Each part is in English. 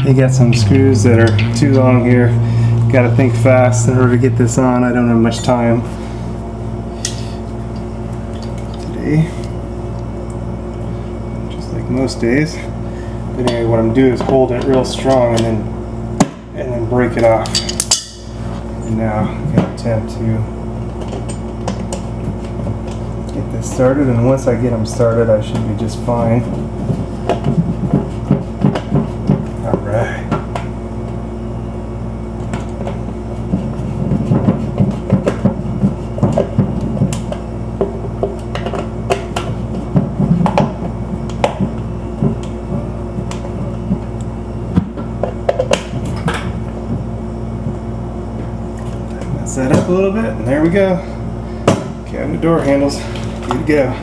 They got some screws that are too long here. Gotta think fast in order to get this on. I don't have much time today, just like most days. But anyway, what I'm doing is hold it real strong and then break it off. And now I'm gonna attempt to get this started, and once I get them started, I should be just fine. Alright. Set up a little bit, and there we go. Cabinet door handles, good to go.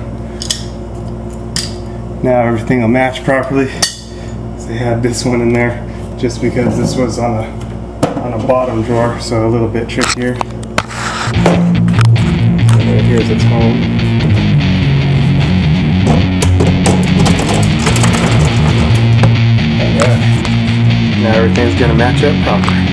Now everything will match properly. So they had this one in there just because this was on a bottom drawer, so a little bit trickier. And right here's its home. Alright. Now everything's gonna match up properly.